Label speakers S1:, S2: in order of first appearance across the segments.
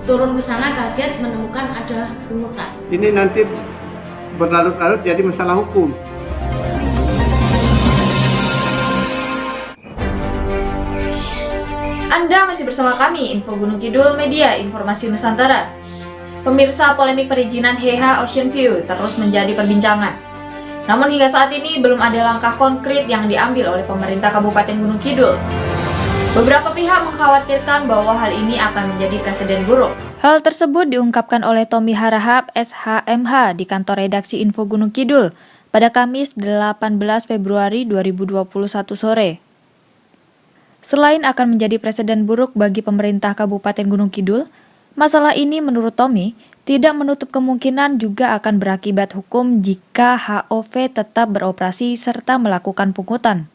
S1: turun ke sana kaget menemukan ada pungutan.
S2: Ini nanti berlarut-larut jadi masalah hukum.
S3: Anda masih bersama kami, Info Gunung Kidul Media Informasi Nusantara. Pemirsa, polemik perizinan HH Ocean View terus menjadi perbincangan. Namun hingga saat ini belum ada langkah konkret yang diambil oleh pemerintah Kabupaten Gunung Kidul. Beberapa pihak mengkhawatirkan bahwa hal ini akan menjadi presiden buruk. Hal tersebut diungkapkan oleh Tommy Harahap, SHMH di kantor redaksi Info Gunung Kidul pada Kamis 18 Februari 2021 sore. Selain akan menjadi presiden buruk bagi pemerintah Kabupaten Gunung Kidul, masalah ini menurut Tommy tidak menutup kemungkinan juga akan berakibat hukum jika HOV tetap beroperasi serta melakukan pungutan.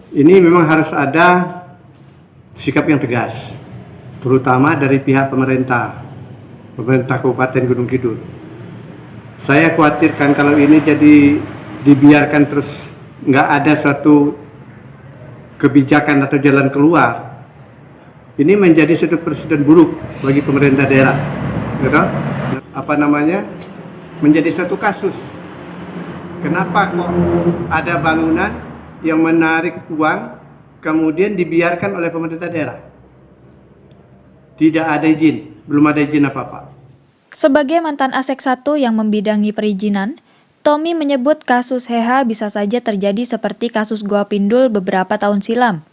S2: Ini memang harus ada sikap yang tegas, terutama dari pihak pemerintah Kabupaten Gunung Kidul. Saya khawatirkan kalau ini jadi dibiarkan terus nggak ada suatu kebijakan atau jalan keluar, ini menjadi suatu presiden buruk bagi pemerintah daerah, gitu? Menjadi suatu kasus. Kenapa kok ada bangunan yang menarik uang kemudian dibiarkan oleh pemerintah daerah? Tidak ada izin, belum ada izin apa-apa.
S3: Sebagai mantan Asek 1 yang membidangi perizinan, Tommy menyebut kasus HH bisa saja terjadi seperti kasus Gua Pindul beberapa tahun silam.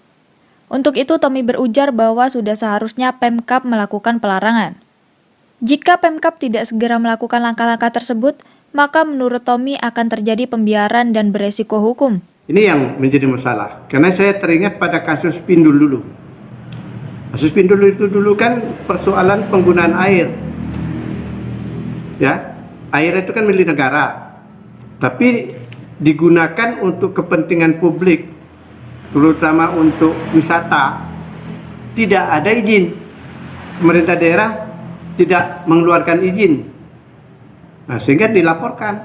S3: Untuk itu Tommy berujar bahwa sudah seharusnya Pemkab melakukan pelarangan. Jika Pemkab tidak segera melakukan langkah-langkah tersebut, maka menurut Tommy akan terjadi pembiaran dan beresiko hukum.
S2: Ini yang menjadi masalah, karena saya teringat pada kasus Pindul dulu. Kasus Pindul itu dulu kan persoalan penggunaan air. Ya, air itu kan milik negara. Tapi digunakan untuk kepentingan publik, terutama untuk wisata, tidak ada izin. Pemerintah daerah tidak mengeluarkan izin, nah, sehingga dilaporkan.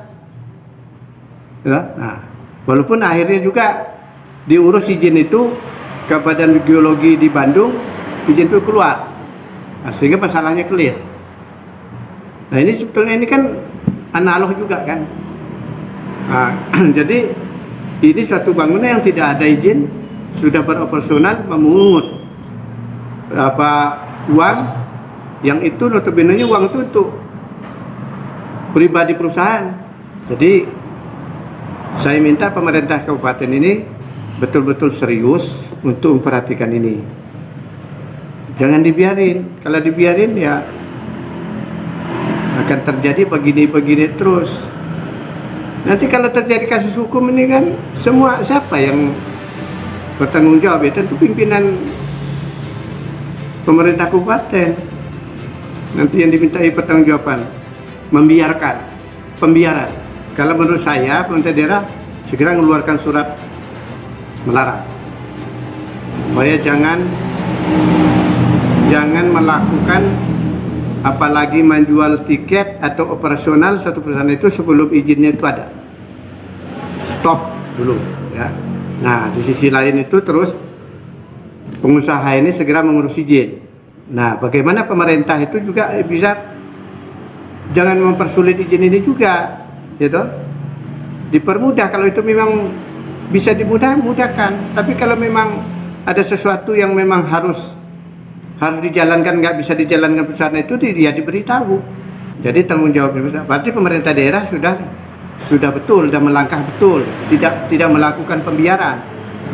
S2: Ya, nah, walaupun akhirnya juga diurus izin itu ke Badan Geologi di Bandung, izin itu keluar, nah, sehingga masalahnya clear. Nah, ini sebetulnya ini kan analog juga kan. Nah, jadi ini satu bangunan yang tidak ada izin sudah beroperasional memungut uang yang itu notabene uang itu untuk pribadi perusahaan. Jadi saya minta pemerintah kabupaten ini betul-betul serius untuk memperhatikan ini. Jangan dibiarin. Kalau dibiarin ya akan terjadi begini-begini terus. Nanti kalau terjadi kasus hukum ini kan semua siapa yang bertanggung jawab? Ya tentu pimpinan pemerintah kabupaten. Nanti yang dimintai pertanggungjawaban pembiaran. Kalau menurut saya pemerintah daerah segera mengeluarkan surat melarang supaya jangan melakukan apalagi menjual tiket atau operasional satu perusahaan itu sebelum izinnya itu ada. Stop dulu ya. Nah, di sisi lain itu terus pengusaha ini segera mengurus izin. Nah, bagaimana pemerintah itu juga bisa jangan mempersulit izin ini juga, gitu. Dipermudah kalau itu memang bisa dimudahkan. Tapi kalau memang ada sesuatu yang memang harus dijalankan, nggak bisa dijalankan perusahaan itu, dia diberitahu. Jadi tanggung jawab berarti pemerintah daerah sudah betul, sudah melangkah betul, tidak melakukan pembiaran.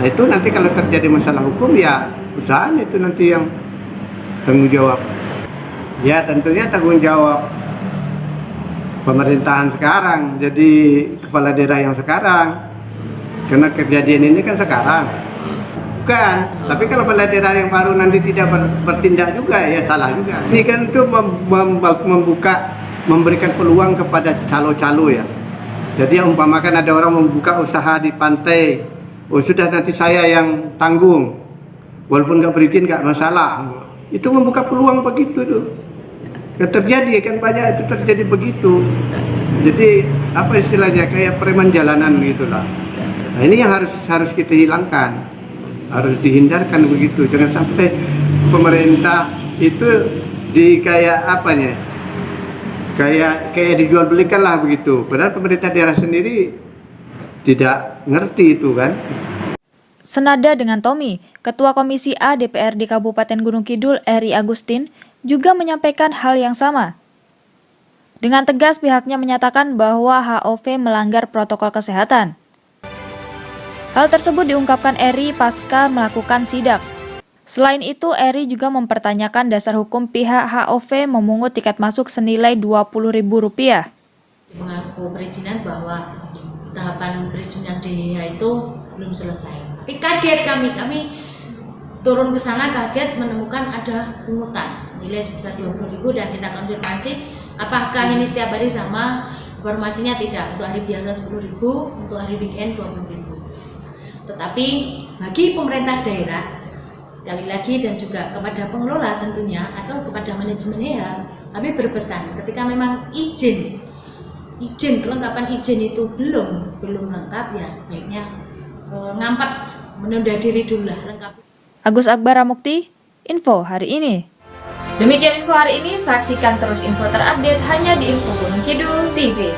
S2: Nah itu nanti kalau terjadi masalah hukum ya perusahaan itu nanti yang tanggung jawab. Ya tentunya tanggung jawab pemerintahan sekarang, jadi kepala daerah yang sekarang, karena kejadian ini kan sekarang. Bukan, tapi kalau kepala daerah yang baru nanti tidak bertindak juga ya salah juga. Ini kan itu memberikan peluang kepada calo-calo ya. Jadi umpamakan ada orang membuka usaha di pantai, oh sudah nanti saya yang tanggung, walaupun nggak berizin nggak masalah. Itu membuka peluang begitu tuh. Yang terjadi kan banyak itu terjadi begitu. Jadi apa istilahnya kayak preman jalanan gitulah. Nah ini yang harus kita hilangkan. Harus dihindarkan begitu, jangan sampai pemerintah itu kayak apanya? Kayak dijual belikan lah begitu. Padahal pemerintah daerah sendiri tidak ngerti itu kan.
S3: Senada dengan Tommy, Ketua Komisi A DPRD Kabupaten Gunung Kidul Eri Agustin juga menyampaikan hal yang sama. Dengan tegas pihaknya menyatakan bahwa HOV melanggar protokol kesehatan. Hal tersebut diungkapkan Eri pasca melakukan sidak. Selain itu, Eri juga mempertanyakan dasar hukum pihak HOV memungut tiket masuk senilai Rp20.000.
S1: Mengaku perizinan bahwa tahapan perizinan DH itu belum selesai. Tapi kaget kami turun ke sana kaget menemukan ada pungutan nilai sebesar 20.000 dan kita konfirmasi apakah ini setiap hari sama, informasinya tidak, untuk hari biasa 10.000, untuk hari weekend 20.000. Tetapi bagi pemerintah daerah sekali lagi dan juga kepada pengelola tentunya atau kepada manajemen DH, kami berpesan ketika memang izin kelengkapan izin itu belum lengkap, ya sebaiknya ngampat menunda diri dulu lah lengkap.
S3: Agus Akbar Ramukti, Info Hari Ini. Demikian info hari ini, saksikan terus info terupdate hanya di Info Gunung Kidul TV.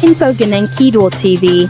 S4: Info Gunung Kidul TV.